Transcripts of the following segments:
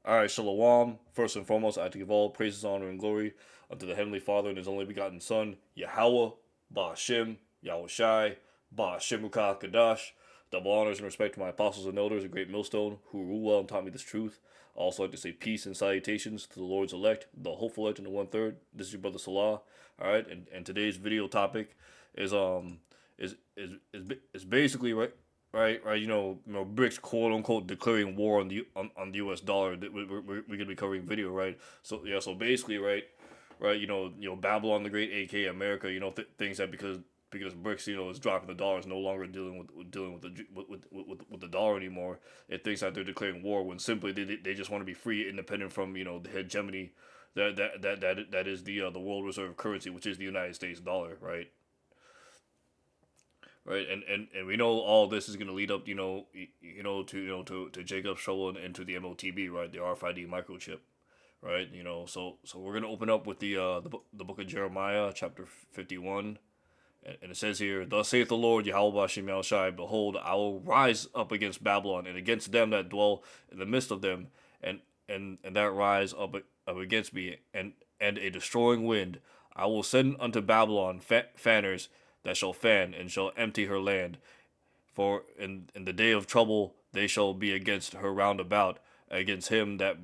Alright, Shalom. First and foremost, I have to give all praises, honor, and glory unto the Heavenly Father and His only begotten Son, Yahweh, Ba'Shem, Yahweh Shai, Ba'Shem Rukah Kadash. Double honors and respect to my apostles and elders, a great millstone, who rule well and taught me this truth. I also like to say peace and salutations to the Lord's elect, the hopeful elect, and the one third. This is your brother Salah. Alright, and today's video topic is is basically right. BRICS quote unquote declaring war on the U.S. dollar. We're gonna be covering video, right? So yeah, so basically, right. Babylon the Great, aka America. Things that because BRICS, is dropping the dollar, is no longer dealing with the dollar anymore. It thinks that they're declaring war when simply they just want to be free, independent from the hegemony that is the world reserve currency, which is the United States dollar, right? Right, and we know all this is going to lead up, to Jacob's trouble and to the MOTB, right, the RFID microchip, right, so we're going to open up with the book of Jeremiah, chapter 51, and it says here, "Thus saith the Lord Yahweh Bashem Yahushai, behold, I will rise up against Babylon and against them that dwell in the midst of them, and that rise up against me, and a destroying wind. I will send unto Babylon fanners that shall fan and shall empty her land. For in the day of trouble they shall be against her round about, against him that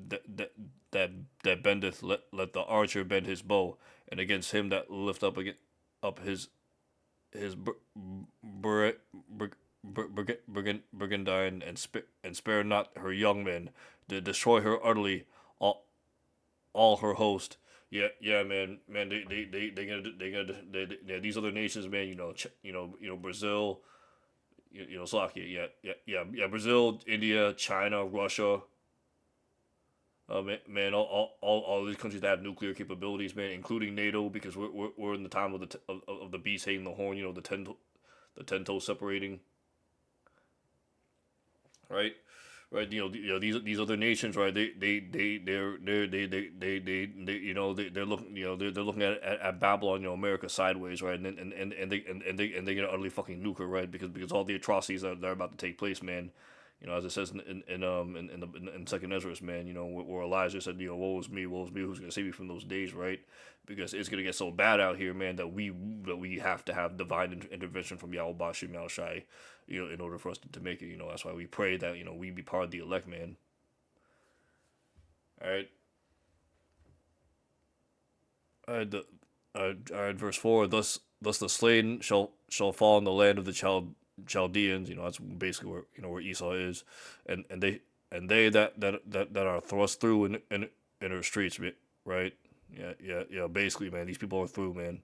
that that, that bendeth, let the archer bend his bow, and against him that lift up his brigandine, and spare not her young men, to destroy her utterly, all her host." Yeah, man. These other nations, man. Brazil, Slovakia. Yeah. Brazil, India, China, Russia. Man, all these countries that have nuclear capabilities, man, including NATO, because we're in the time of the beast hating the horn. The ten toes separating, right? Right, these other nations, right? They're looking, they're looking at Babylon, America sideways, right? They're gonna utterly fucking nuke her, right? Because all the atrocities that are about to take place, man. As it says in Second Ezra, man, where Elijah said, woe is me, who's gonna save me from those days, right? Because it's gonna get so bad out here, man, that we have to have divine intervention from Yahweh Bashim Shai, in order for us to make it. That's why we pray that we be part of the elect, man. All right, all right. Verse 4: Thus the slain shall fall in the land of the Chaldeans. That's basically where Esau is, and they that are thrust through in her streets, right? Yeah. Basically, man, these people are through, man.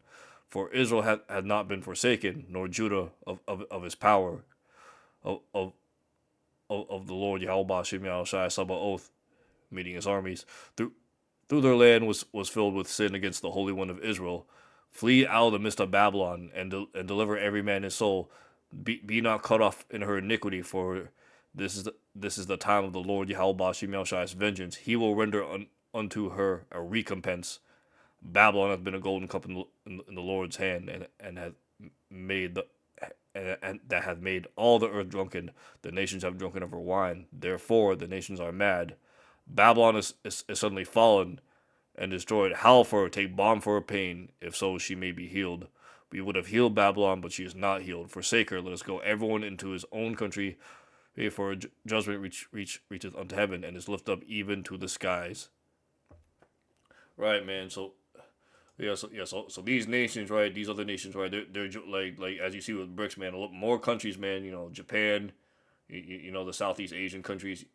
For Israel had not been forsaken, nor Judah of his power, of of, of the Lord Yahweh Shem Shai Sabaoth, meeting his armies. Through their land was filled with sin against the Holy One of Israel. Flee out of the midst of Babylon, and deliver every man his soul. Be not cut off in her iniquity, for this is the time of the Lord Yahweh Shem Shai's vengeance. He will render unto her a recompense. Babylon hath been a golden cup in the Lord's hand, and hath made the and that hath made all the earth drunken. The nations have drunken of her wine. Therefore the nations are mad. Babylon is suddenly fallen and destroyed. Howl for her, take balm for her pain, if so she may be healed. We would have healed Babylon, but she is not healed. Forsake her, let us go everyone into his own country, for judgment reacheth unto heaven, and is lifted up even to the skies. Right, man. So these nations, right? These other nations, right? They're like as you see with BRICS, man. A lot more countries, man. Japan, the Southeast Asian countries,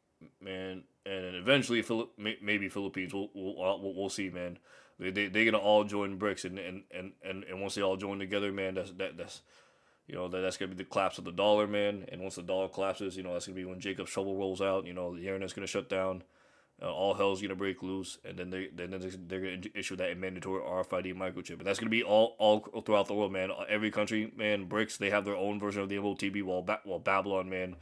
man, and eventually maybe Philippines. We'll see, man. They gonna all join BRICS, and once they all join together, man, that's gonna be the collapse of the dollar, man. And once the dollar collapses, that's gonna be when Jacob's trouble rolls out. The internet's gonna shut down. All hell's gonna break loose, and then they're gonna issue that mandatory RFID microchip, and that's gonna be all throughout the world, man. Every country, man. BRICS, they have their own version of the MOTB, while Babylon, man,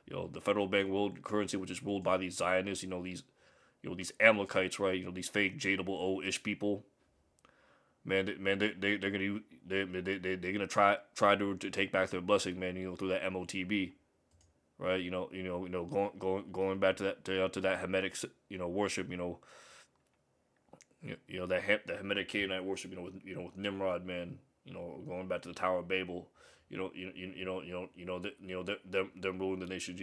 the federal bank world currency, which is ruled by these Zionists, these Amalekites, right? These fake jadable old-ish people, man. They're gonna they're gonna try to take back their blessing, man. Through that MOTB. right? Going back to that Hamitic, worship, that Hamitic Canaanite worship, with Nimrod, man, going back to the Tower of Babel, them ruling the nations,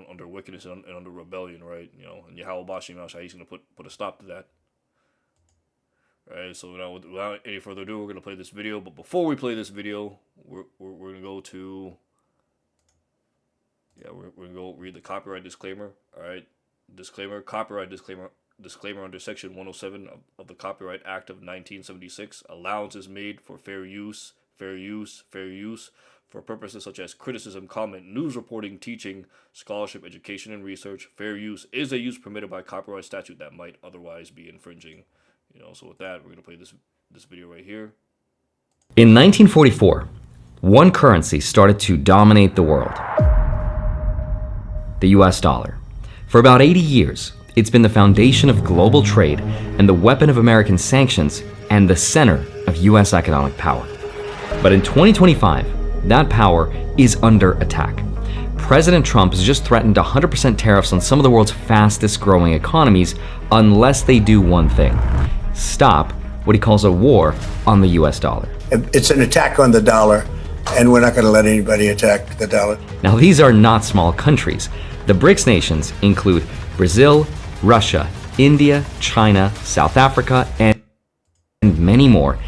under wickedness and under rebellion, right? And Yahweh Bashim Al he's gonna put a stop to that. Right, so now without any further ado, we're gonna play this video. But before we play this video, we're gonna go to we're gonna go read the copyright disclaimer. All right, copyright disclaimer under Section 107 of the Copyright Act of 1976. Allowance is made for fair use for purposes such as criticism, comment, news reporting, teaching, scholarship, education, and research. Fair use is a use permitted by copyright statute that might otherwise be infringing. So with that, we're going to play this video right here. In 1944, one currency started to dominate the world: the US dollar. For about 80 years, it's been the foundation of global trade and the weapon of American sanctions and the center of US economic power. But in 2025, that power is under attack. President Trump has just threatened 100% tariffs on some of the world's fastest growing economies unless they do one thing: stop what he calls a war on the US dollar. It's an attack on the dollar, and we're not going to let anybody attack the dollar. Now, these are not small countries. The BRICS nations include Brazil, Russia, India, China, South Africa, and many more.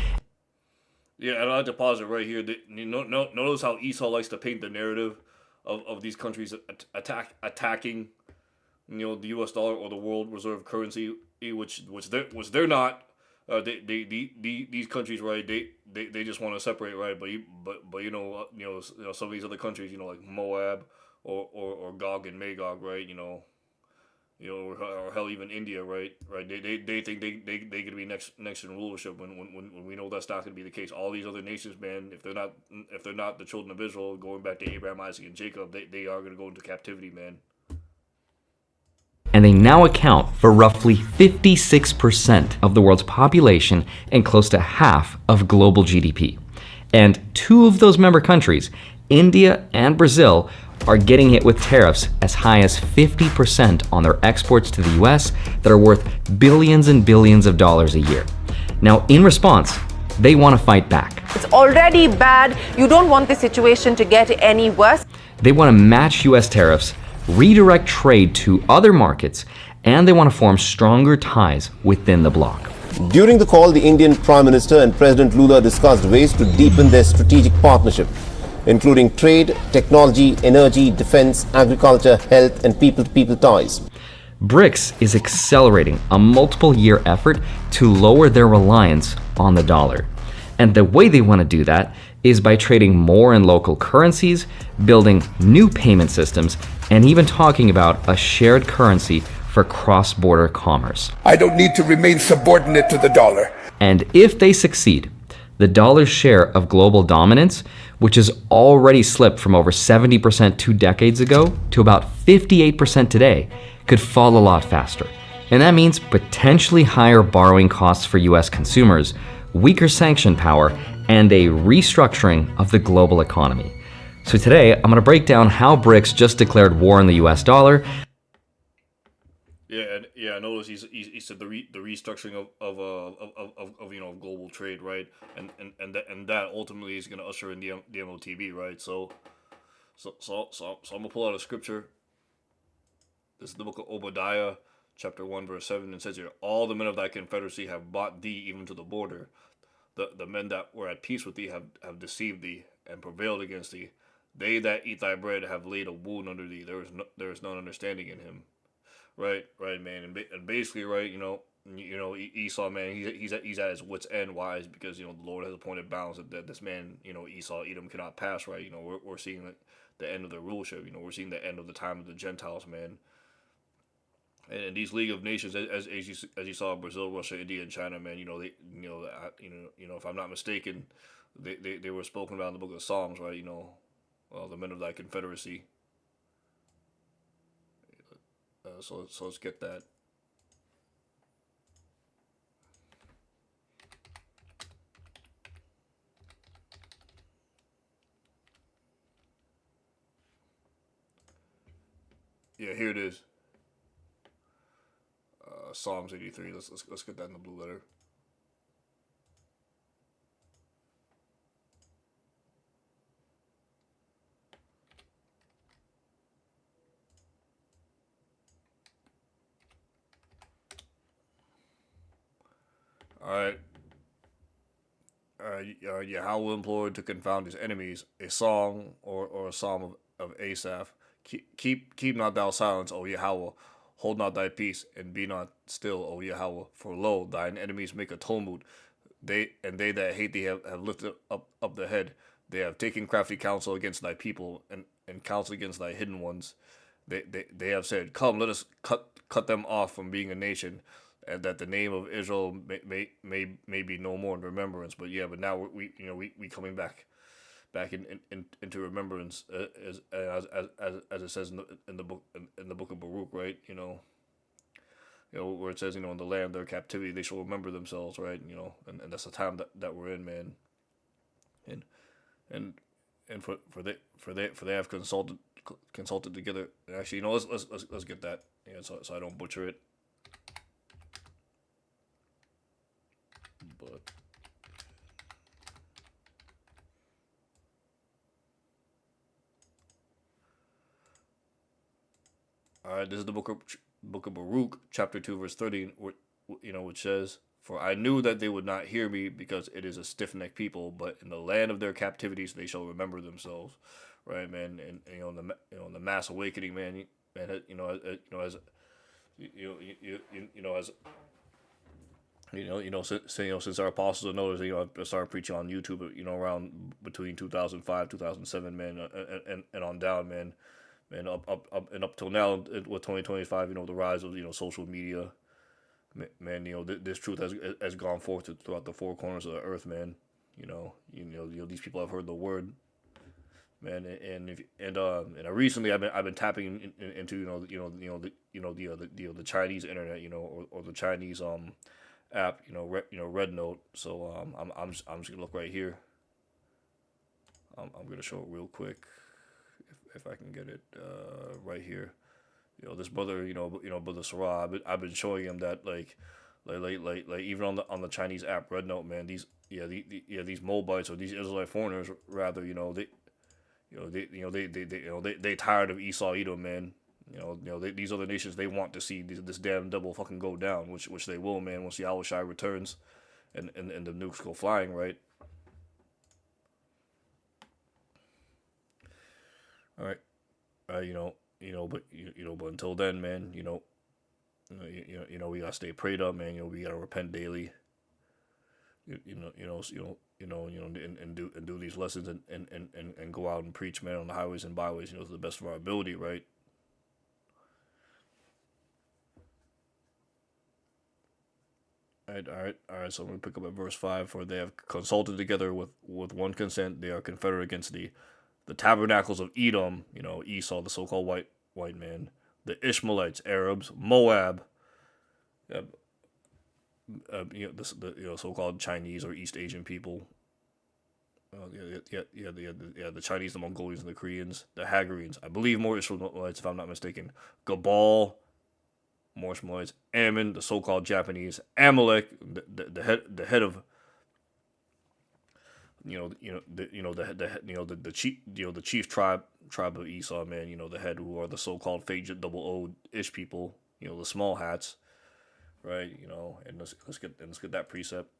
Yeah, and I'd like to pause it right here. Notice how Esau likes to paint the narrative of these countries attacking, the U.S. dollar or the world reserve currency, which they're not. These countries, right? They just want to separate, right? But some of these other countries, like Moab or Gog and Magog, right? Or hell, even India, right? They think they could be next in rulership when we know that's not going to be the case. All these other nations, man, if they're not the children of Israel, going back to Abraham, Isaac, and Jacob, they are going to go into captivity, man. And they now account for roughly 56% of the world's population and close to half of global GDP. And two of those member countries, India and Brazil, are getting hit with tariffs as high as 50% on their exports to the US that are worth billions and billions of dollars a year. Now, in response, they want to fight back. It's already bad. You don't want the situation to get any worse. They want to match US tariffs, redirect trade to other markets, and they want to form stronger ties within the bloc. During the call, the Indian Prime Minister and President Lula discussed ways to deepen their strategic partnership, including trade, technology, energy, defense, agriculture, health, and people-to-people ties. BRICS is accelerating a multiple-year effort to lower their reliance on the dollar. And the way they want to do that is by trading more in local currencies, building new payment systems, and even talking about a shared currency for cross-border commerce. I don't need to remain subordinate to the dollar. And if they succeed, the dollar's share of global dominance, which has already slipped from over 70% 2 decades ago to about 58% today, could fall a lot faster. And that means potentially higher borrowing costs for US consumers, weaker sanction power, and a restructuring of the global economy. So today, I'm going to break down how BRICS just declared war on the US dollar. Yeah, I noticed he said the restructuring of global trade, right? And that ultimately is going to usher in the MOTB, right? So I'm gonna pull out a scripture. This is the book of Obadiah, chapter 1, verse 7, and says here, "All the men of thy confederacy have brought thee even to the border. The men that were at peace with thee have deceived thee and prevailed against thee. They that eat thy bread have laid a wound under thee. There is none understanding in him." Right, man, and basically, right, Esau, man, he's at his wit's end. Why? Is because the Lord has appointed bounds that this man, Esau, Edom, cannot pass. Right, we're seeing the end of their rulership. We're seeing the end of the time of the Gentiles, man. And these League of Nations, as you saw, Brazil, Russia, India, and China, man, if I'm not mistaken, they were spoken about in the book of Psalms, right? The men of thy confederacy. So let's get that. here it is. Psalms 83. Let's get that in the blue letter. All right. Yahweh employed to confound his enemies, a song or a psalm of Asaph. Keep not thou silence, O Yahweh. Hold not thy peace, and be not still, O Yahweh. For lo, thine enemies make a tumult. They that hate thee have lifted up the head. They have taken crafty counsel against thy people, and counsel against thy hidden ones. They have said, come, let us cut them off from being a nation, and that the name of Israel may be no more in remembrance. But yeah, but now we coming back into remembrance, as it says in the book of Baruch, right? Where it says, in the land of their captivity they shall remember themselves, right? And that's the time that we're in, man. And for they have consulted together. Actually, let's get that, so I don't butcher it. But all right, this is the book of Baruch, chapter 2, verse 30, which says, "For I knew that they would not hear me, because it is a stiff-necked people. But in the land of their captivities they shall remember themselves." Right, man, and the mass awakening, man, as since our apostles have noticed, I started preaching on YouTube, around between 2005, 2007, man, and on down, man, up till now with 2025, the rise of social media, man, this truth has gone forth throughout the four corners of the earth, man. These people have heard the word, man, and recently I've been tapping into the Chinese internet, or the Chinese app, Red Note. So I'm just gonna look right here. I'm gonna show it real quick, if I can get it right here. This brother, brother Sarah, I've been showing him that like even on the Chinese app Red Note, man, these Moabites, or these Israelite foreigners rather, they tired of Esau Edom, man. These other nations, they want to see this damn devil fucking go down, which they will, man, once Yahweh Shai returns and the nukes go flying, right? All right, but until then, man, we gotta stay prayed up, man. We gotta repent daily. And do these lessons, and go out and preach, man, on the highways and byways, to the best of our ability, right? All right. So I'm gonna pick up at verse 5. For they have consulted together with one consent; they are confederate against the tabernacles of Edom, Esau, the so-called white man, the Ishmaelites, Arabs, Moab, the so-called Chinese or East Asian people. The Chinese, the Mongolians, and the Koreans, the Hagarenes. I believe more Ishmaelites, if I'm not mistaken. Gabal, more Ishmaelites. Ammon, the so-called Japanese. Amalek, the head of the chief tribe of Esau, man. The head, who are the so-called Phage double O ish people. The small hats, right? And let's get that precept.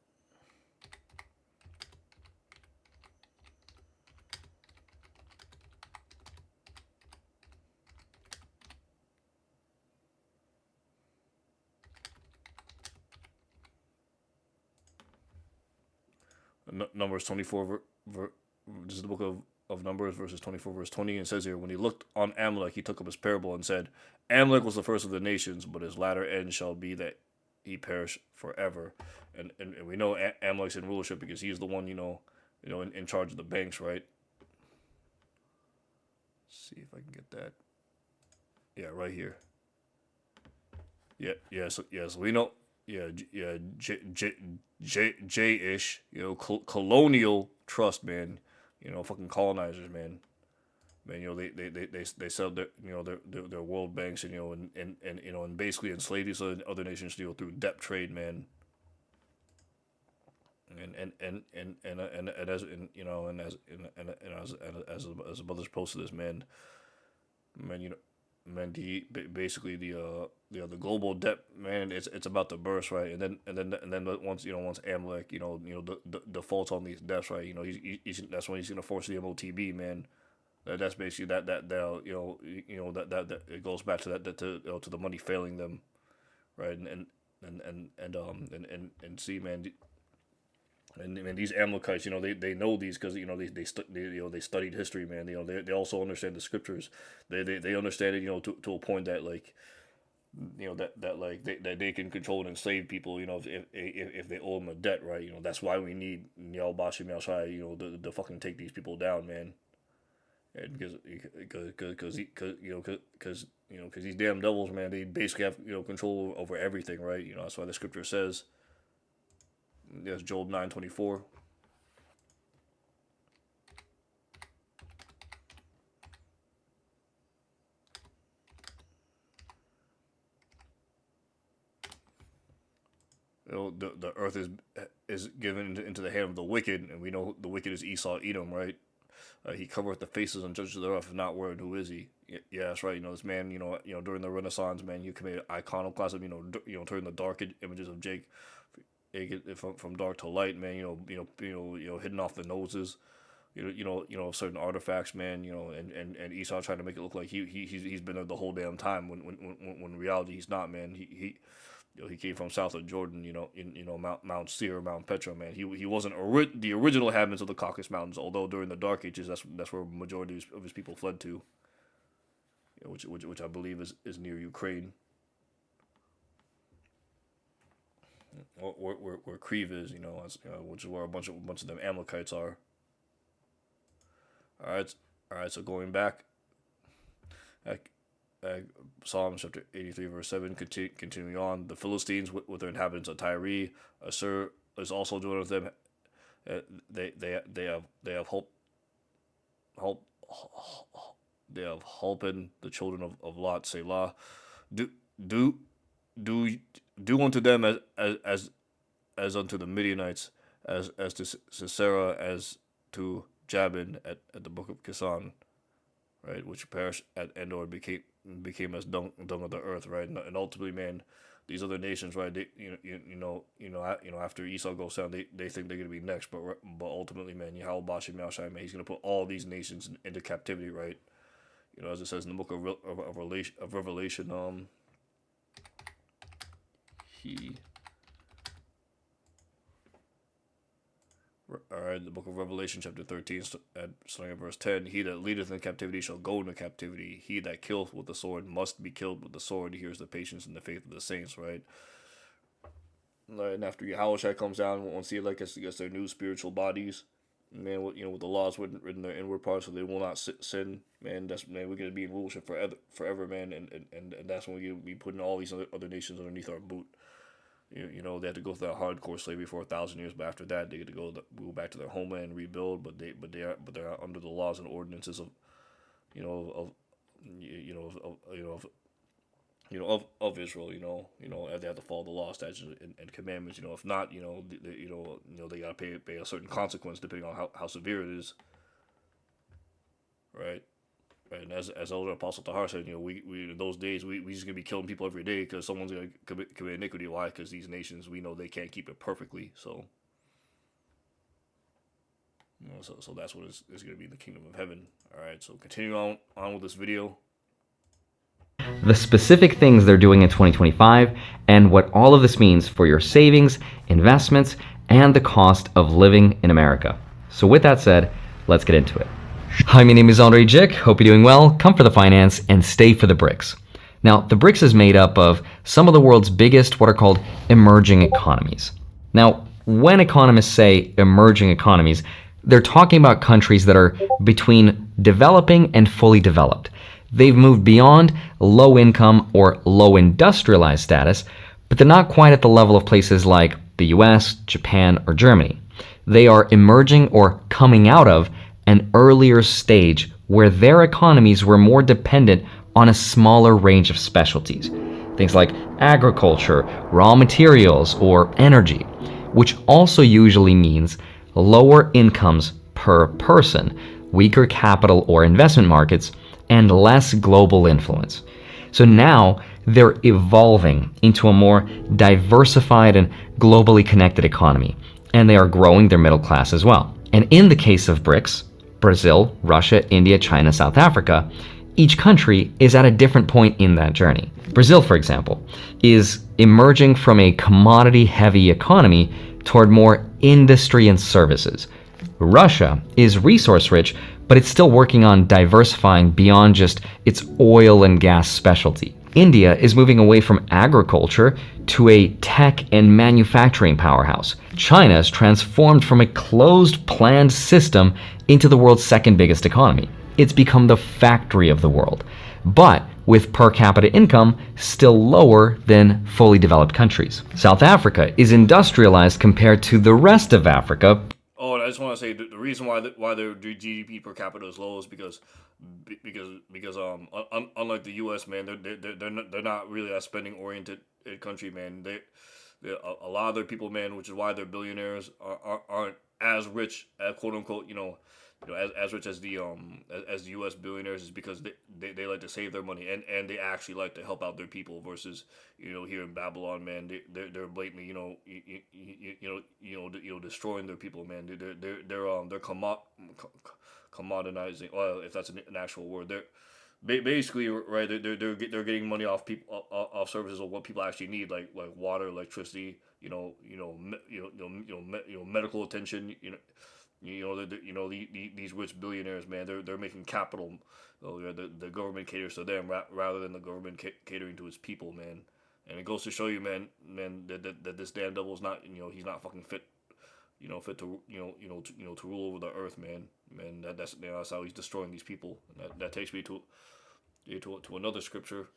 Numbers 24, this is the book of Numbers, verses 24, verse 20, and it says here, when he looked on Amalek, he took up his parable and said, Amalek was the first of the nations, but his latter end shall be that he perish forever. And we know Amalek's in rulership because he's the one, in charge of the banks, right? Let's see if I can get that. Yeah, right here. So we know, J-ish, colonial trust, man. Fucking colonizers, man. man, they sell their their world banks, and basically enslave these other nations, through debt trade, man. And as as brothers posted this, man, basically the global debt, man, it's about to burst, right? And then once Amalek, defaults on these debts, right? That's when he's gonna force the MOTB, man. That's basically that they'll that it goes back to to the money failing them, right? And see, man. And these Amalekites, they know these because they studied history, man. They also understand the scriptures. They understand it, to a point that, like, that they can control and enslave people, if they owe them a debt, right? That's why we need Bashi Shai, to fucking take these people down, man. And because these damn devils, man, they basically have control over everything, right? That's why the scripture says. There's Job 9:24. The earth is given into the hand of the wicked, and we know the wicked is Esau, Edom, right? He covereth the faces and judges thereof, if not word, who is he? Yeah, that's right. This man, during the Renaissance, man, you committed iconoclasm, turning the dark images of Jake from dark to light, man. Hitting off the noses, certain artifacts, man. And Esau trying to make it look like he's been there the whole damn time, when in reality he's not, man. He came from south of Jordan, Mount Seir, Mount Petra, man. He wasn't the original inhabitants of the Caucasus Mountains, although during the Dark Ages, that's where the majority of his people fled to, which I believe is near Ukraine. Where Creve is, which is where a bunch of them Amalekites are. All right. So going back, Psalm chapter 83 verse 7, continuing on, the Philistines with their inhabitants of Tyre, Assur is also joined with them. They have holpen the children of Lot, Selah. Do unto them as unto the Midianites, as to Sisera, as to Jabin at the brook of Kisan, right, which perished at Endor, became as dung of the earth, right, and ultimately, man, these other nations, right, they, after Esau goes down, they think they're gonna be next, but ultimately, man, Yahweh Bashi Shai, man, he's gonna put all these nations into captivity, right, as it says in the book of Revelation, the book of Revelation, chapter 13, starting at verse 10. He that leadeth in captivity shall go into captivity. He that killeth with the sword must be killed with the sword. Here's the patience and the faith of the saints, right? And after Yahushua comes down, once he gets their new spiritual bodies, man, with the laws written in their inward parts, so they will not sin, man. We're gonna be in rulership forever, man, and that's when we're gonna be putting all these other nations underneath our boot. They had to go through that hardcore slavery for 1,000 years, but after that, they get to go back to their homeland and rebuild. But they're under the laws and ordinances of Israel. They have to follow the law, statutes, and commandments. If not, they gotta pay a certain consequence depending on how severe it is. Right. Right, and as Elder Apostle Tahar said, we in those days we just gonna be killing people every day because someone's gonna commit iniquity. Why? Because these nations, we know they can't keep it perfectly. So, so that's what is gonna be in the kingdom of heaven. All right. So continuing on with this video. The specific things they're doing in 2025 and what all of this means for your savings, investments, and the cost of living in America. So with that said, let's get into it. Hi, my name is Andre Jick. Hope you're doing well. Come for the finance and stay for the BRICS. Now, the BRICS is made up of some of the world's biggest, what are called emerging economies. Now, when economists say emerging economies, they're talking about countries that are between developing and fully developed. They've moved beyond low income or low industrialized status, but they're not quite at the level of places like the US, Japan, or Germany. They are emerging or coming out of an earlier stage where their economies were more dependent on a smaller range of specialties, things like agriculture, raw materials, or energy, which also usually means lower incomes per person, weaker capital or investment markets, and less global influence. So now they're evolving into a more diversified and globally connected economy, and they are growing their middle class as well. And in the case of BRICS, Brazil, Russia, India, China, South Africa, each country is at a different point in that journey. Brazil, for example, is emerging from a commodity-heavy economy toward more industry and services. Russia is resource-rich, but it's still working on diversifying beyond just its oil and gas specialty. India is moving away from agriculture to a tech and manufacturing powerhouse. China has transformed from a closed, planned system into the world's second biggest economy. It's become the factory of the world, but with per capita income still lower than fully developed countries. South Africa is industrialized compared to the rest of Africa. Oh, and I just want to say the reason why their GDP per capita is low is because unlike the U.S., man, they're not really a spending oriented country, man. A lot of their people, man, which is why their billionaires aren't as rich, quote unquote, as rich as the U.S. billionaires, is because they like to save their money and they actually like to help out their people versus here in Babylon, man, they're blatantly destroying their people, man. They're commoditizing. Well, if that's an actual word, they're basically right. They're getting money off people off services of what people actually need, like water, electricity, medical attention, these rich billionaires, man, they're making capital. The government caters to them rather than the government catering to its people, man. And it goes to show you, man, that this damn devil is not, he's not fucking fit, fit to, to rule over the earth, man. That's how he's destroying these people. And that takes me to another scripture.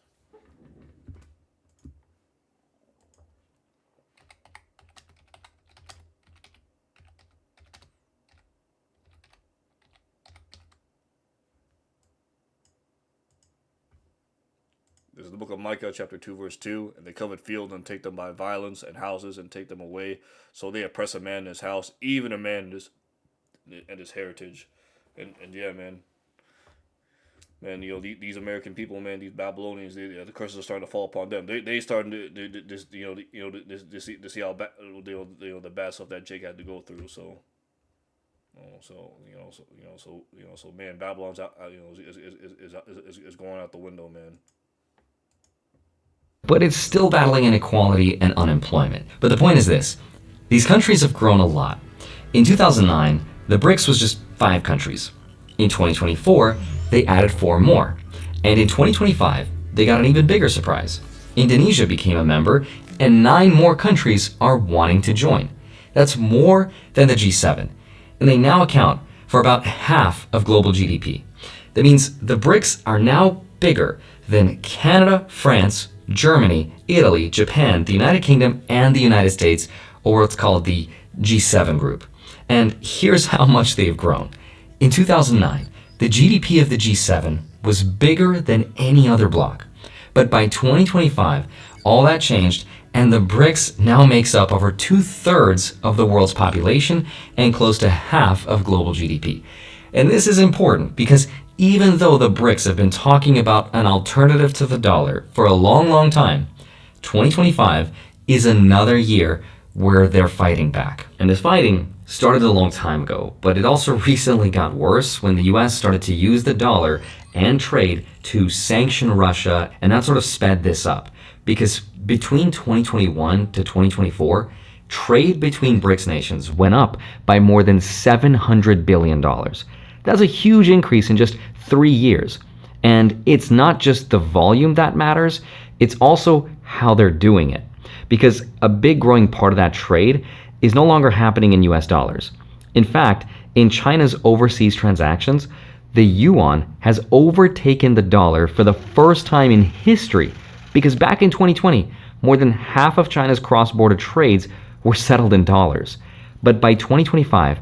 This is the book of Micah, chapter 2, verse 2. And they covet fields and take them by violence, and houses and take them away. So they oppress a man in his house, even a man and his heritage. And yeah, man, these American people, man, these Babylonians, the curses are starting to fall upon them. They starting to see how bad the bad stuff that Jake had to go through. So man, Babylon's out, is going out the window, man. But it's still battling inequality and unemployment. But the point is this: these countries have grown a lot. In 2009, the BRICS was just 5 countries. In 2024, they added 4 more. And in 2025, they got an even bigger surprise. Indonesia became a member, and 9 more countries are wanting to join. That's more than the G7. And they now account for about half of global GDP. That means the BRICS are now bigger than Canada, France, Germany, Italy, Japan, the United Kingdom, and the United States, or what's called the G7 group. And here's how much they've grown. In 2009, the GDP of the G7 was bigger than any other bloc. But by 2025, all that changed, and the BRICS now makes up over 2/3 of the world's population and close to half of global GDP. And this is important because even though the BRICS have been talking about an alternative to the dollar for a long, long time, 2025 is another year where they're fighting back. And this fighting started a long time ago, but it also recently got worse when the US started to use the dollar and trade to sanction Russia, and that sort of sped this up. Because between 2021 to 2024, trade between BRICS nations went up by more than $700 billion. That's a huge increase in just 3 years. And it's not just the volume that matters, it's also how they're doing it. Because a big growing part of that trade is no longer happening in US dollars. In fact, in China's overseas transactions, the yuan has overtaken the dollar for the first time in history, because back in 2020, more than half of China's cross-border trades were settled in dollars. But by 2025,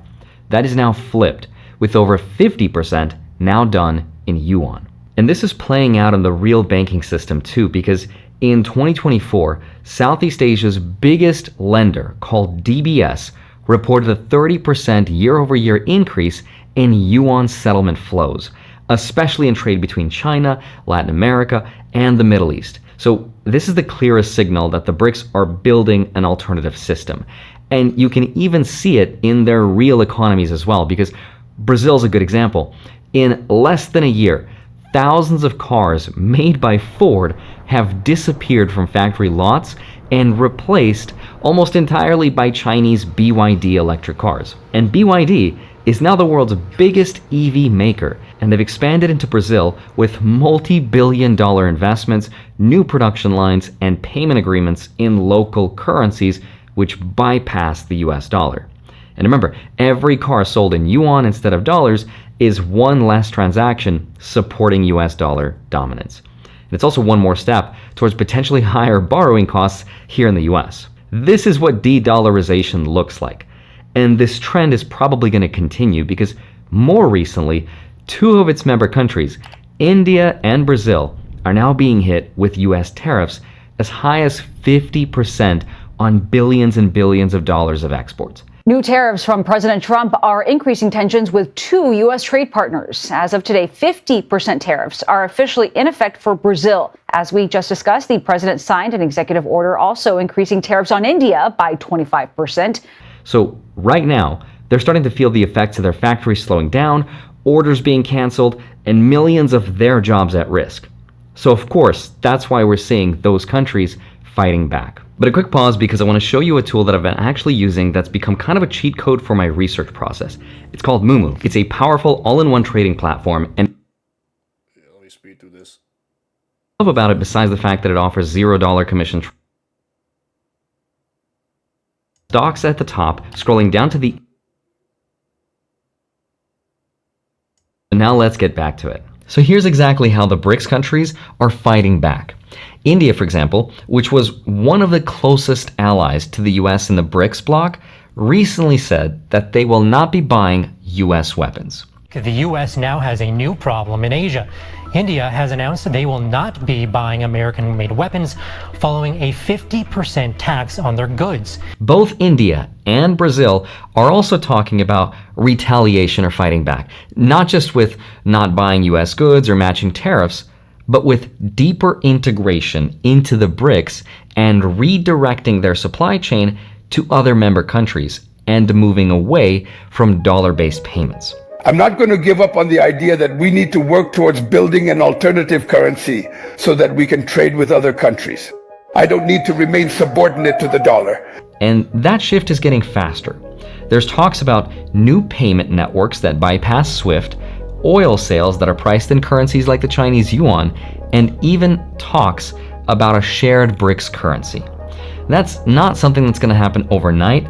that is now flipped, with over 50% now done in yuan. And this is playing out in the real banking system too, because in 2024, Southeast Asia's biggest lender, called DBS, reported a 30% year-over-year increase in yuan settlement flows, especially in trade between China, Latin America, and the Middle East. So this is the clearest signal that the BRICS are building an alternative system. And you can even see it in their real economies as well, because Brazil's a good example. In less than a year, thousands of cars made by Ford have disappeared from factory lots and replaced almost entirely by Chinese BYD electric cars. And BYD is now the world's biggest EV maker, and they've expanded into Brazil with multi-billion-dollar investments, new production lines, and payment agreements in local currencies which bypass the US dollar. And remember, every car sold in yuan instead of dollars is one less transaction supporting US dollar dominance. And it's also one more step towards potentially higher borrowing costs here in the US. This is what de-dollarization looks like. And this trend is probably going to continue because more recently, two of its member countries, India and Brazil, are now being hit with US tariffs as high as 50% on billions and billions of dollars of exports. New tariffs from President Trump are increasing tensions with two U.S. trade partners. As of today, 50% tariffs are officially in effect for Brazil. As we just discussed, the president signed an executive order also increasing tariffs on India by 25%. So right now, they're starting to feel the effects of their factories slowing down, orders being canceled, and millions of their jobs at risk. So of course, that's why we're seeing those countries fighting back. But a quick pause because I want to show you a tool that I've been actually using that's become kind of a cheat code for my research process. It's called Mumu. It's a powerful all-in-one trading platform, and let me speed through this. what I love about it, besides the fact that it offers $0 commission stocks at the top, scrolling down to the... Now let's get back to it. So here's exactly how the BRICS countries are fighting back. India, for example, which was one of the closest allies to the US in the BRICS bloc, recently said that they will not be buying US weapons. The U.S. now has a new problem in Asia. India has announced that they will not be buying American-made weapons following a 50% tax on their goods. Both India and Brazil are also talking about retaliation or fighting back, not just with not buying U.S. goods or matching tariffs, but with deeper integration into the BRICS and redirecting their supply chain to other member countries and moving away from dollar-based payments. I'm not going to give up on the idea that we need to work towards building an alternative currency so that we can trade with other countries. I don't need to remain subordinate to the dollar. And that shift is getting faster. There's talks about new payment networks that bypass SWIFT, oil sales that are priced in currencies like the Chinese yuan, and even talks about a shared BRICS currency. That's not something that's going to happen overnight,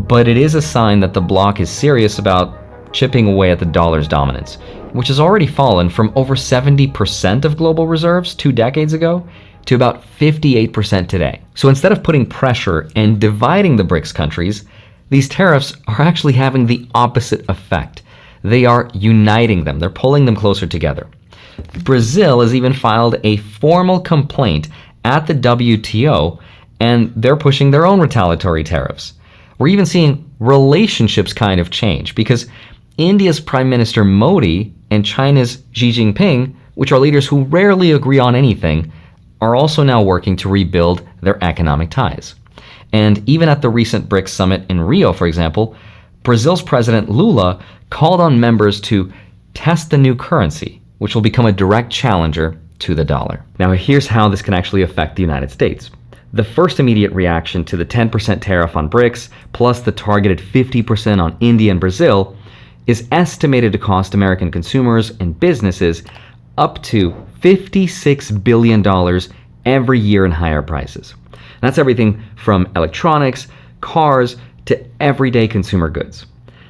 but it is a sign that the bloc is serious about chipping away at the dollar's dominance, which has already fallen from over 70% of global reserves 2 decades ago to about 58% today. So instead of putting pressure and dividing the BRICS countries, these tariffs are actually having the opposite effect. They are uniting them. They're pulling them closer together. Brazil has even filed a formal complaint at the WTO, and they're pushing their own retaliatory tariffs. We're even seeing relationships kind of change because India's Prime Minister Modi and China's Xi Jinping, which are leaders who rarely agree on anything, are also now working to rebuild their economic ties. And even at the recent BRICS summit in Rio, for example, Brazil's President Lula called on members to test the new currency, which will become a direct challenger to the dollar. Now, here's how this can actually affect the United States. The first immediate reaction to the 10% tariff on BRICS, plus the targeted 50% on India and Brazil, is estimated to cost American consumers and businesses up to $56 billion every year in higher prices. That's everything from electronics, cars, to everyday consumer goods.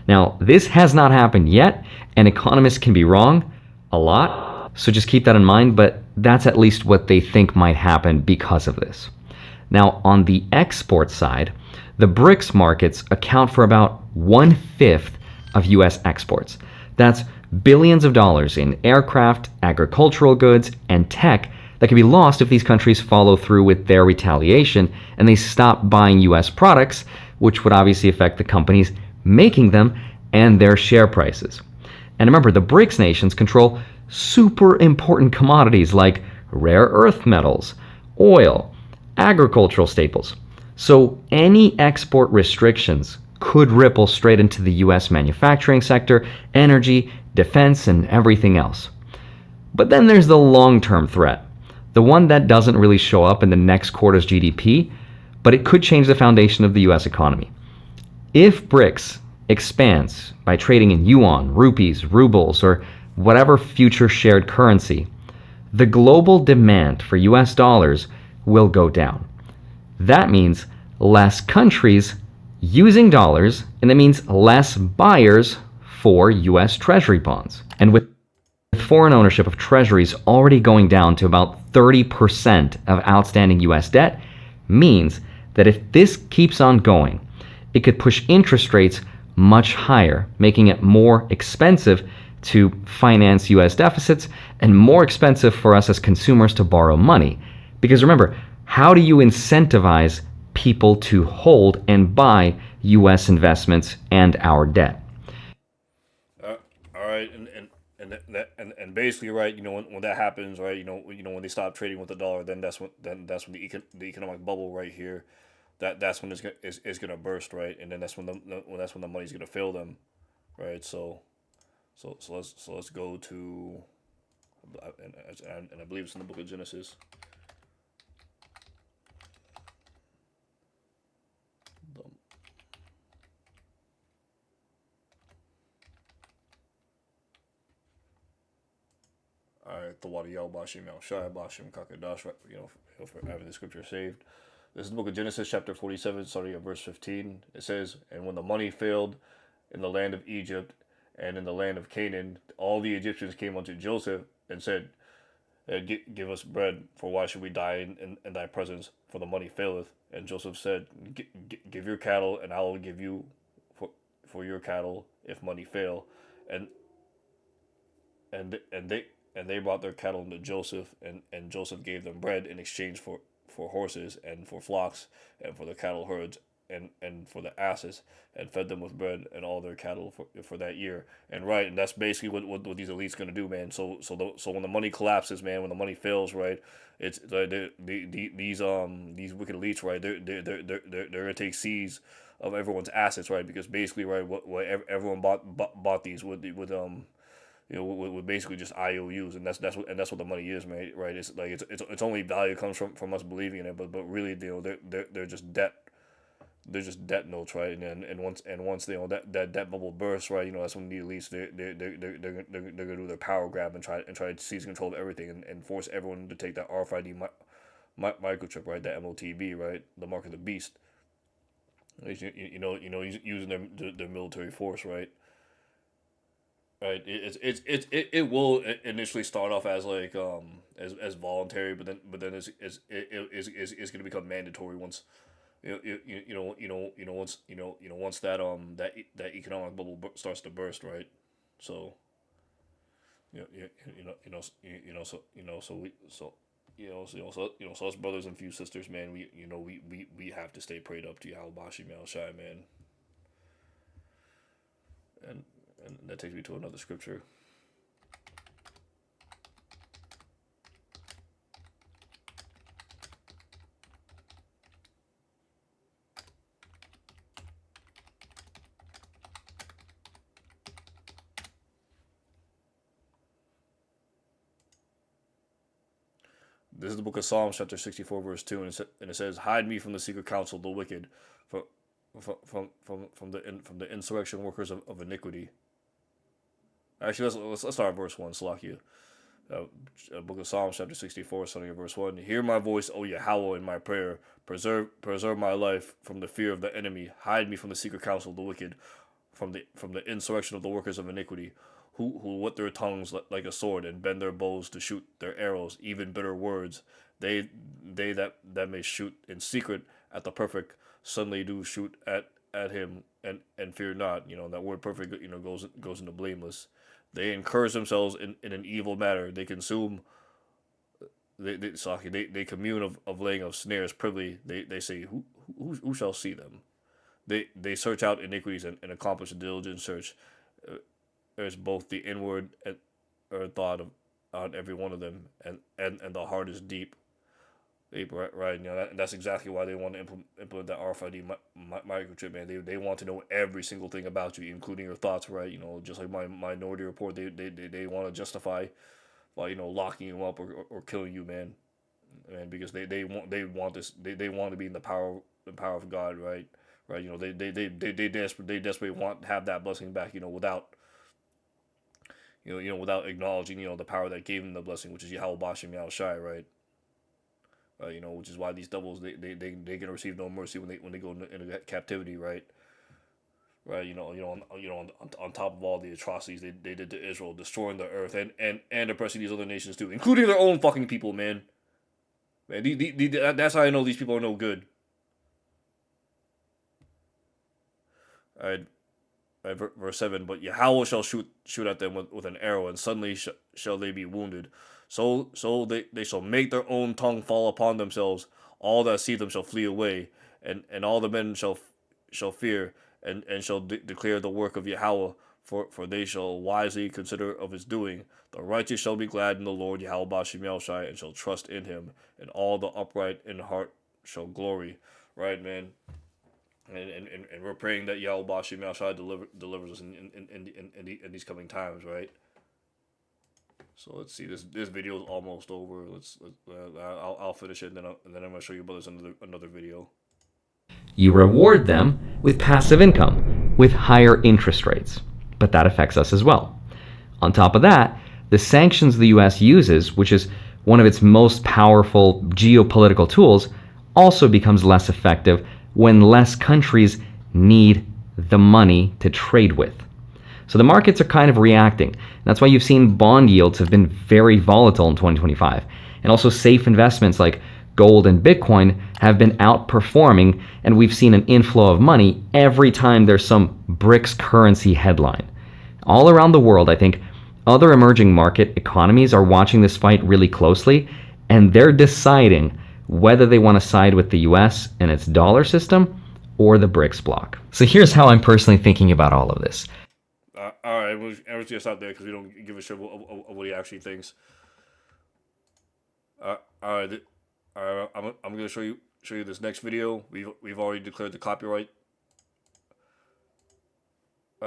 Now, this has not happened yet, and economists can be wrong a lot, so just keep that in mind, but that's at least what they think might happen because of this. Now, on the export side, the BRICS markets account for about 1/5 of US exports. That's Billions of dollars in aircraft, agricultural goods, and tech that could be lost if these countries follow through with their retaliation and they stop buying US products, which would obviously affect the companies making them and their share prices. And remember, the BRICS nations control super important commodities like rare earth metals, oil, agricultural staples. So any export restrictions could ripple straight into the US manufacturing sector, energy, defense, and everything else. But then there's the long-term threat, the one that doesn't really show up in the next quarter's GDP, but it could change the foundation of the US economy. If BRICS expands by trading in yuan, rupees, rubles, or whatever future shared currency, the global demand for US dollars will go down. That means less countries using dollars, and that means less buyers for US Treasury bonds. And with foreign ownership of treasuries already going down to about 30% of outstanding US debt, means that if this keeps on going, it could push interest rates much higher, making it more expensive to finance US deficits and more expensive for us as consumers to borrow money. Because remember, how do you incentivize people to hold and buy US investments and our debt? All right, and basically, right, when that happens, right, when they stop trading with the dollar, then that's when the economic bubble right here, that's when it's gonna burst, right, and then that's when the money's gonna fail them, right. So let's go to, and I believe it's in the book of Genesis. All right, the water yell bashim el shai bashim kakadash, right, for having the scripture saved. This is the book of Genesis, chapter 47, starting at verse 15. It says, "And when the money failed in the land of Egypt and in the land of Canaan, all the Egyptians came unto Joseph and said, Give us bread, for why should we die in thy presence? For the money faileth. And Joseph said, Give your cattle, and I will give you for your cattle, if money fail. And they brought their cattle unto Joseph, and Joseph gave them bread in exchange for horses and for flocks and for the cattle herds and for the asses, and fed them with bread and all their cattle for that year." And right, and that's basically what these elites gonna do, man. So when the money collapses, man, when the money fails, right, it's like these wicked elites, right, they're gonna take seize of everyone's assets, right, because basically, right, what everyone bought these with with basically just IOUs, and that's what the money is, man. Right? It's like it's only value comes from us believing in it, but really, they're just debt. They're just debt notes, right? And once that debt bubble bursts, right? That's when the elites they're gonna do their power grab and try to seize control of everything and force everyone to take that RFID microchip, right? That MOTB, right? The mark of the beast. Using their military force, right? Right, it will initially start off as like as voluntary, but then it's gonna become mandatory once once that economic bubble starts to burst, right? So so us brothers and few sisters, man, we have to stay prayed up to Yahweh Mal Shai, man, and that takes me to another scripture. This is the book of Psalms, chapter 64, verse 2, and it says, "Hide me from the secret counsel of the wicked, from the insurrection workers of iniquity." Actually, let's start at verse 1. Salakia. Book of Psalms, chapter 64, starting at verse 1. "Hear my voice, O Yahweh, in my prayer. Preserve my life from the fear of the enemy. Hide me from the secret counsel of the wicked, from the insurrection of the workers of iniquity, who whet their tongues like a sword and bend their bows to shoot their arrows, even bitter words. They that may shoot in secret at the perfect, suddenly do shoot at him and fear not." That word perfect goes into blameless. They encourage themselves in an evil manner. They consume. They commune of laying of snares privily. They say, who shall see them? They search out iniquities and accomplish a diligent search. There's both the inward or thought on every one of them, and the heart is deep. Right, you know, that's exactly why they want to implement that RFID microchip, man. They want to know every single thing about you, including your thoughts, right? You know, just like Minority Report, they want to justify, by, you know, locking you up or killing you, man, because they want this, they want to be in the power of God, right? You know, they desperately want to have that blessing back, you know, without without acknowledging, you know, the power that gave them the blessing, which is Yahweh Bashem Yahushai, right? You know, which is why these devils they can receive no mercy when they go into captivity, right? On top of all the atrocities they did to Israel, destroying the earth and oppressing these other nations too, including their own fucking people, man. That's how I know these people are no good. All right. Verse 7, but Yahweh shall shoot at them with an arrow, and suddenly shall they be wounded. So they shall make their own tongue fall upon themselves. All that see them shall flee away, and all the men shall fear, and shall declare the work of Yahweh, for they shall wisely consider of his doing. The righteous shall be glad in the Lord Yahweh Bashem Yahushai, and shall trust in him, and all the upright in heart shall glory. Right, man? And we're praying that Yahweh Bashem Yahushai delivers us in these coming times, right? So let's see. This video is almost over. I'll finish it, and then I'm gonna show you brothers another video. You reward them with passive income, with higher interest rates, but that affects us as well. On top of that, the sanctions the U.S. uses, which is one of its most powerful geopolitical tools, also becomes less effective when less countries need the money to trade with. So the markets are kind of reacting. That's why you've seen bond yields have been very volatile in 2025. And also safe investments like gold and Bitcoin have been outperforming, and we've seen an inflow of money every time there's some BRICS currency headline. All around the world, I think other emerging market economies are watching this fight really closely, and they're deciding whether they want to side with the US and its dollar system or the BRICS bloc. So here's how I'm personally thinking about all of this. All right, we're just gonna stop there because we don't give a shit of what he actually thinks. All right, I'm gonna show you this next video. We've already declared the copyright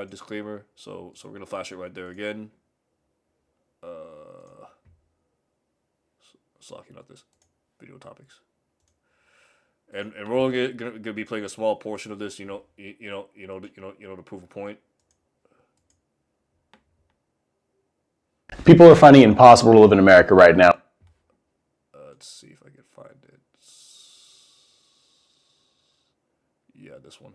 disclaimer, so we're gonna flash it right there again. Slocking out this video topics, and we're only gonna be playing a small portion of this, to prove a point. People are finding it impossible to live in America right now. Let's see if I can find it. Yeah, this one.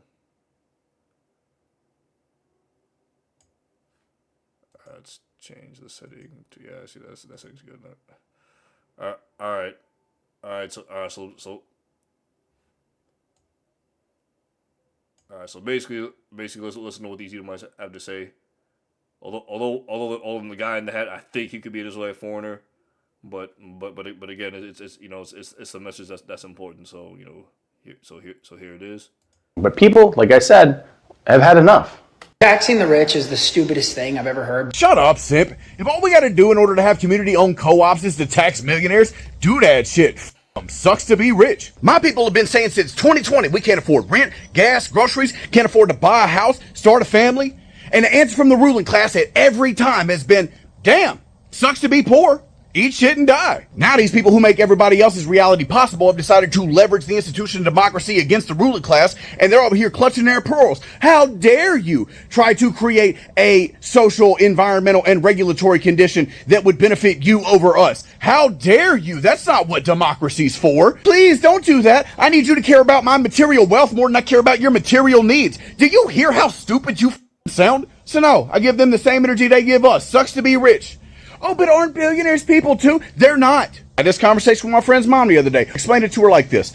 Let's change the setting to, yeah. See, that setting's good. All right. So basically, let's listen to what these Edomites have to say. Although the guy in the hat, I think he could be an Israelite foreigner, but again, it's the message that's important. So here it is. But people, like I said, have had enough. Taxing the rich is the stupidest thing I've ever heard. Shut up, simp. If all we gotta do in order to have community-owned co-ops is to tax millionaires, do that shit. Sucks to be rich. My people have been saying since 2020 we can't afford rent, gas, groceries, can't afford to buy a house, start a family. And the answer from the ruling class at every time has been, damn, sucks to be poor. Eat shit and die. Now these people who make everybody else's reality possible have decided to leverage the institution of democracy against the ruling class, and they're over here clutching their pearls. How dare you try to create a social, environmental, and regulatory condition that would benefit you over us? How dare you? That's not what democracy's for. Please don't do that. I need you to care about my material wealth more than I care about your material needs. Do you hear how stupid you sound? So no, I give them the same energy they give us. Sucks to be rich. Oh, but aren't billionaires people too? They're not. I had this conversation with my friend's mom the other day. I explained it to her like this.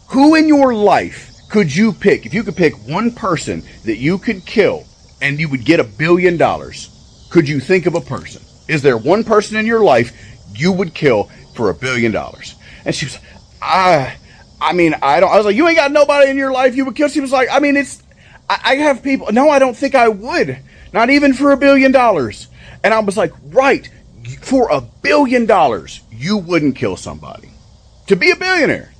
Who in your life could you pick? If you could pick one person that you could kill and you would get $1 billion, could you think of a person? Is there one person in your life you would kill for $1 billion? And she was, I mean, I don't. I was like, you ain't got nobody in your life you would kill. She was like, I mean, I have people. No, I don't think I would. Not even for $1 billion. And I was like, right, for $1 billion, you wouldn't kill somebody. To be a billionaire.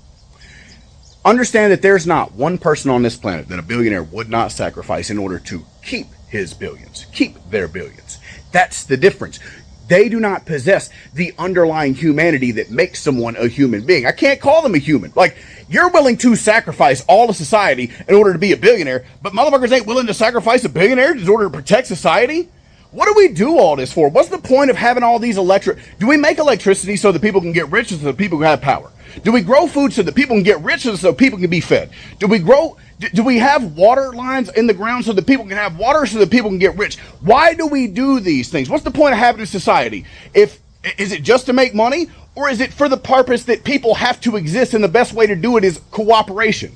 Understand that there's not one person on this planet that a billionaire would not sacrifice in order to keep his billions, keep their billions. That's the difference. They do not possess the underlying humanity that makes someone a human being. I can't call them a human. Like, you're willing to sacrifice all of society in order to be a billionaire, but motherfuckers ain't willing to sacrifice a billionaire in order to protect society? What do we do all this for? What's the point of having all these do we make electricity so that people can get rich and so that people can have power? Do we grow food so that people can get rich and so people can be fed? Do we have water lines in the ground so that people can have water so that people can get rich? Why do we do these things? What's the point of having a society? Is it just to make money, or is it for the purpose that people have to exist and the best way to do it is cooperation?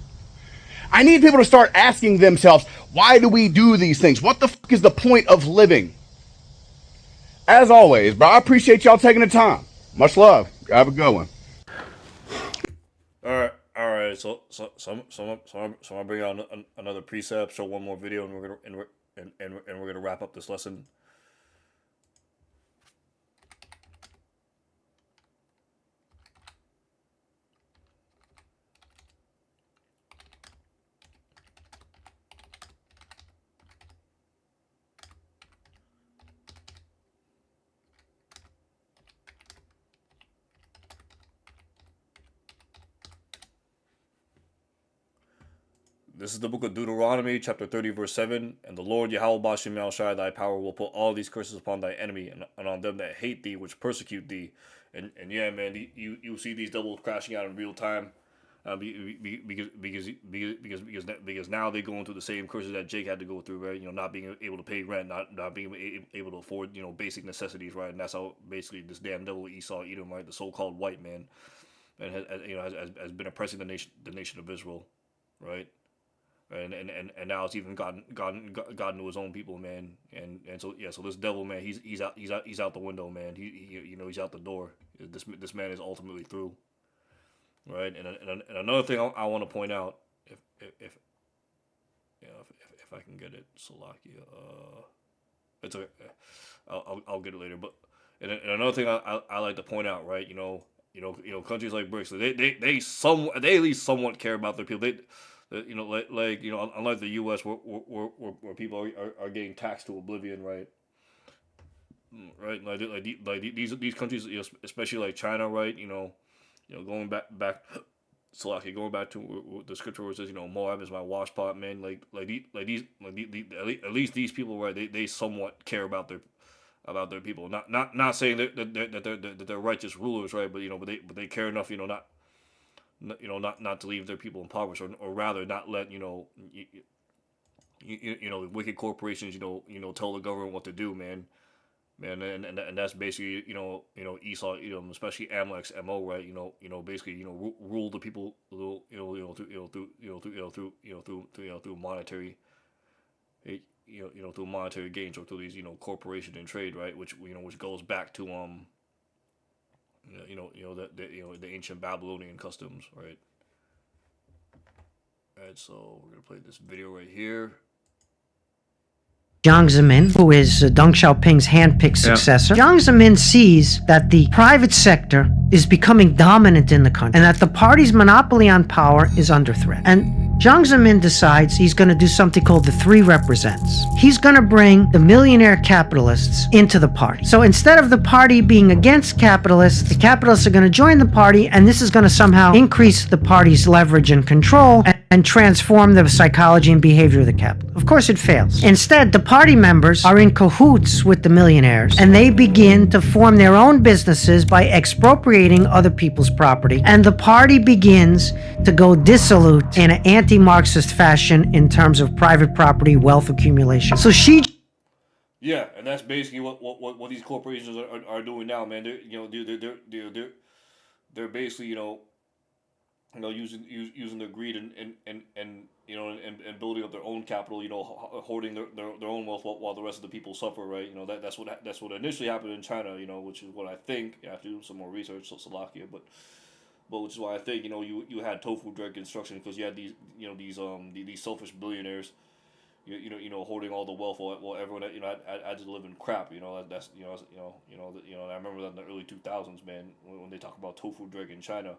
I need people to start asking themselves, why do we do these things? What the fuck is the point of living? As always, bro, I appreciate y'all taking the time. Much love. Have a good one. All right. So I'm gonna bring out another precept, show one more video, and we're gonna wrap up this lesson. This is the book of Deuteronomy, chapter 30, verse 7. And the Lord Yahweh Bashem Yahushai, thy power will put all these curses upon thy enemy and on them that hate thee, which persecute thee. And yeah, man, you see these doubles crashing out in real time, because now they're going through the same curses that Jake had to go through, right? You know, not being able to pay rent, not being able to afford, you know, basic necessities, right? And that's how basically this damn devil Esau Edom, right, the so-called white man, and has been oppressing the nation of Israel, right? And now it's even gotten to his own people, man. And so yeah, so this devil, man, he's out the window, man. He's out the door. This man is ultimately through, right? And another thing I want to point out, if I can get it, Salakia, it's okay. I'll get it later. But and another thing I like to point out, right? You know, countries like BRICS, they at least somewhat care about their people. Unlike the U.S. where people are getting taxed to oblivion, right? Right, like these countries, you know, especially like China, right? Going back, Salaki, going back to the scripture where it says, you know, Moab is my washpot, man. At least these people, right? They somewhat care about their people. Not saying that they're righteous rulers, right? But they care enough, not to leave their people impoverished, or rather not let wicked corporations tell the government what to do, man, and that's basically Esau Edom, especially Amalek's MO, right? Basically rule the people through monetary through monetary gains, or through these corporation and trade, right? Which goes back to the ancient Babylonian customs, right? Alright, so we're gonna play this video right here. Jiang Zemin, who is Deng Xiaoping's handpicked successor. Jiang Zemin sees that the private sector is becoming dominant in the country and that the party's monopoly on power is under threat. And Jiang Zemin decides he's going to do something called the Three Represents. He's going to bring the millionaire capitalists into the party. So instead of the party being against capitalists, the capitalists are going to join the party, and this is going to somehow increase the party's leverage and control and transform the psychology and behavior of the capital. Of course, it fails. Instead, the party members are in cahoots with the millionaires, and they begin to form their own businesses by expropriating other people's property, and the party begins to go dissolute in an anti-Marxist fashion in terms of private property wealth accumulation. So yeah, and that's basically what these corporations are doing now, man. They're basically using their greed and and building up their own capital, hoarding their own wealth while the rest of the people suffer, right? That's what initially happened in China, which is what I think. You have to do some more research, so Slovakia, but which is why I think you had tofu drug construction because you had these selfish billionaires, hoarding all the wealth while everyone had to live in crap. I remember that in the early 2000s, man, when they talk about tofu drug in China,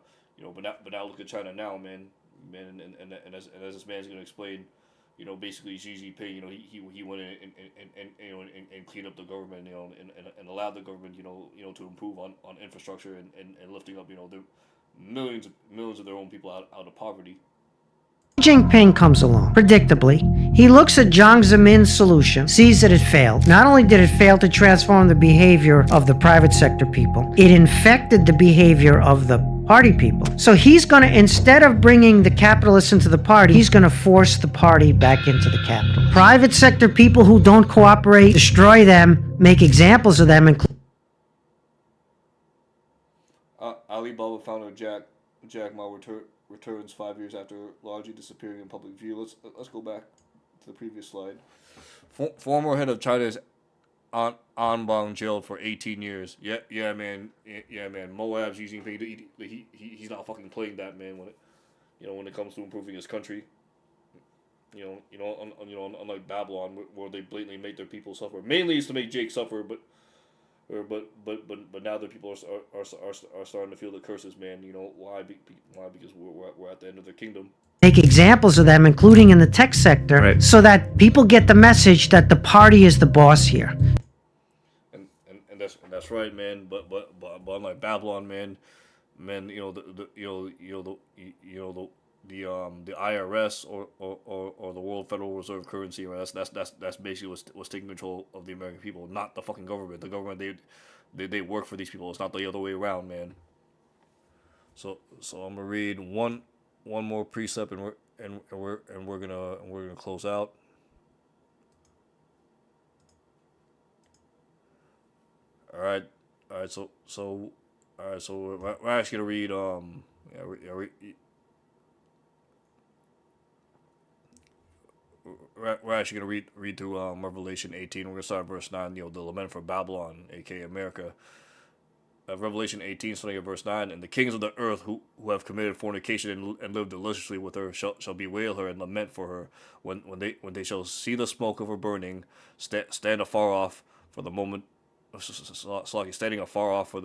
but now look at China now, man, as this man's gonna explain, basically Xi Jinping, he went in and cleaned up the government, and allowed the government, to improve on infrastructure and lifting up, the millions of their own people out of poverty. Xi Jinping comes along. Predictably, he looks at Jiang Zemin's solution, sees that it failed. Not only did it fail to transform the behavior of the private sector people, it infected the behavior of the party people. So he's going to, instead of bringing the capitalists into the party, he's going to force the party back into the capital. Private sector people who don't cooperate, destroy them, make examples of them, Alibaba founder Jack Ma returns 5 years after largely disappearing in public view. Let's go back to the previous slide. Former head of China's Anbang jailed for 18 years. Yeah, man. Moab's Xi Jinping, he's not fucking playing that, man. When it comes to improving his country. Unlike Babylon, where they blatantly make their people suffer. Mainly is to make Jake suffer, but now the people are starting to feel the curses, man. Why? Because we're at the end of their kingdom. Make examples of them, including in the tech sector, right, so that people get the message that the party is the boss here. And that's right, man. But unlike Babylon, man, the IRS or the World Federal Reserve Currency, right? That's basically what's taking control of the American people, not the fucking government. The government they work for these people. It's not the other way around, man. So I'm gonna read one more precept and we're gonna close out. All right. So we're actually gonna read We're actually going to read through Revelation 18. We're going to start at verse 9, the lament for Babylon, a.k.a. America. Revelation 18, starting at verse 9. And the kings of the earth who have committed fornication and lived deliciously with her shall bewail her and lament for her. When they shall see the smoke of her burning, stand afar off for the moment, standing afar off for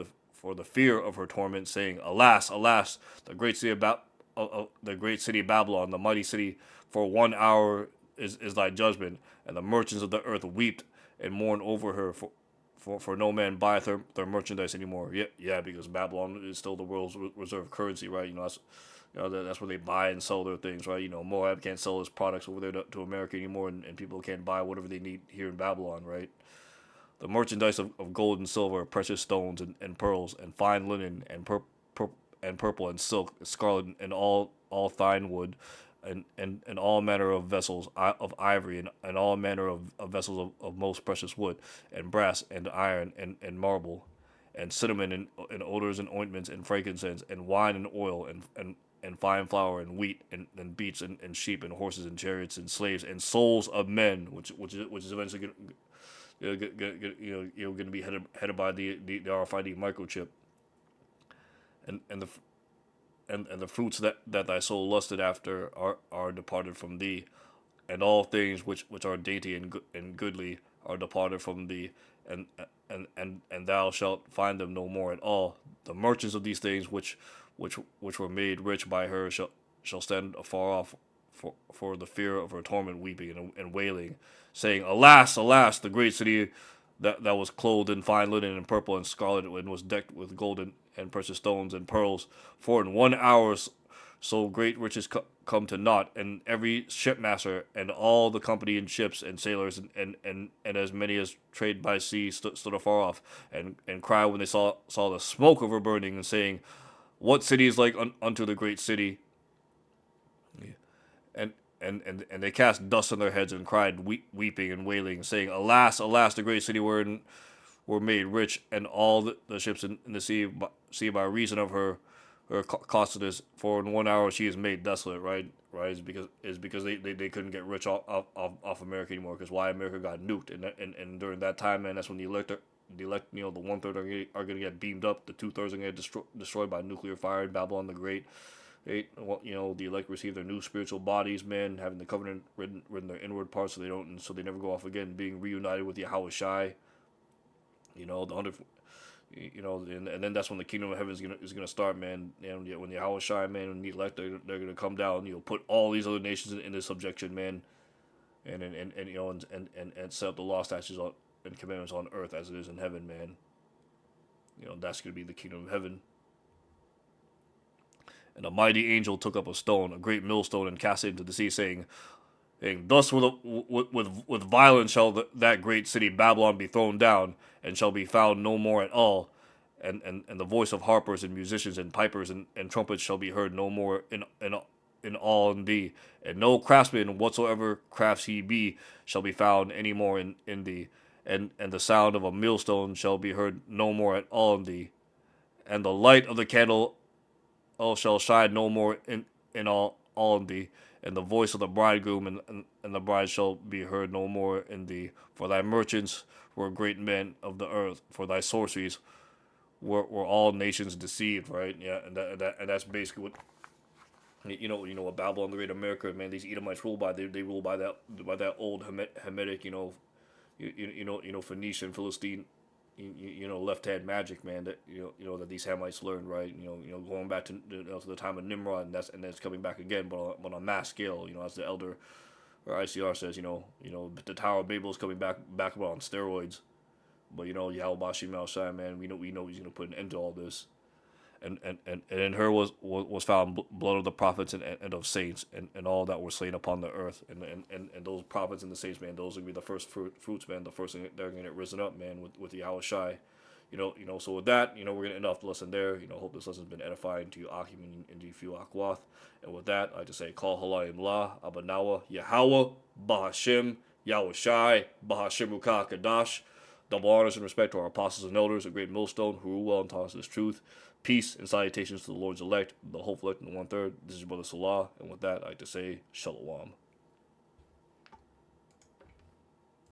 the fear of her torment, saying, Alas, alas, the great city of Babylon, the mighty city, for 1 hour is thy judgment, and the merchants of the earth weep and mourn over her, for no man buyeth their merchandise anymore. Yeah, because Babylon is still the world's reserve currency, right? That's where they buy and sell their things, right? Moab can't sell his products over there to America anymore, and people can't buy whatever they need here in Babylon, right? The merchandise of gold and silver, precious stones and pearls, and fine linen, and purple and silk, scarlet, and all fine wood, and all manner of vessels of ivory, and all manner of vessels of most precious wood, and brass, and iron, and marble, and cinnamon, and odors, and ointments, and frankincense, and wine, and oil, and fine flour, and wheat, and beasts, and sheep, and horses, and chariots, and slaves, and souls of men, which is eventually going to be headed by the RFID microchip, and the fruits that thy soul lusted after are departed from thee, and all things which are dainty and goodly are departed from thee, and thou shalt find them no more at all. The merchants of these things which were made rich by her shall stand afar off for the fear of her torment, weeping and wailing, saying, Alas, alas, the great city that was clothed in fine linen and purple and scarlet, and was decked with golden and precious stones and pearls, for in 1 hour so great riches come to naught, and every shipmaster and all the company in ships and sailors and as many as trade by sea stood afar off, and cried when they saw the smoke of her burning, and saying, What city is like unto the great city? And they cast dust on their heads and cried, weeping and wailing, saying, Alas, alas, the great city wherein were made rich, and all the ships in the sea by reason of her her costliness, for in 1 hour she is made desolate, right? Right, is because they couldn't get rich off America anymore. Because why America got nuked, and during that time, man, that's when the 1/3 are gonna get beamed up, the 2/3 are gonna get destroyed by nuclear fire in Babylon the Great. The elect receive their new spiritual bodies, man, having the covenant written their inward parts, so they never go off again, being reunited with Yahweh Shai. The 100. And then that's when the kingdom of heaven is gonna start, man. And when the Yahweh Shai, man, and the elect, they're gonna come down, put all these other nations in subjection, man, and set up the law, statutes, and commandments on earth as it is in heaven, man. That's gonna be the kingdom of heaven. And a mighty angel took up a stone, a great millstone, and cast it into the sea, saying, thus with violence shall that great city Babylon be thrown down, and shall be found no more at all. And the voice of harpers and musicians and pipers and trumpets shall be heard no more in all in thee. And no craftsman whatsoever crafts he be shall be found any more in thee. And the sound of a millstone shall be heard no more at all in thee. And the light of the candle shall shine no more in all in thee. And the voice of the bridegroom and the bride shall be heard no more in thee. For thy merchants were great men of the earth. For thy sorceries were all nations deceived, right? Yeah, and that's basically what what Babylon the Great America, man. These Edomites rule by. They rule by that old Hamitic, Phoenician, Philistine, left-hand magic, man, that that these Hamites learned, right? Going back to the time of Nimrod, and that's coming back again, but on a mass scale, as the elder or ICR says, the Tower of Babel is coming back on steroids. But Yahweh Bashim Al Shai, man, we know he's gonna put an end to all this. And in her was found blood of the prophets and of saints and all that were slain upon the earth. And those prophets and the saints, man, those are gonna be the first fruits, man. The first thing they're gonna get risen up, man, with Yahweh Shai. So with that, we're gonna end off the lesson there. Hope this lesson's been edifying to you, Achim, and to you, Akwath. And with that, I just say, Kol Halayim La, Abanawa, Yahweh, Bahashim, Yahweh Shai, Bahashim Ruka Kadash. Double honors and respect to our apostles and elders, a great millstone who rule well and taught us this truth. Peace and salutations to the Lord's elect, the whole elect, and the 1/3. This is your brother Salah, and with that, I like to say, Shalom.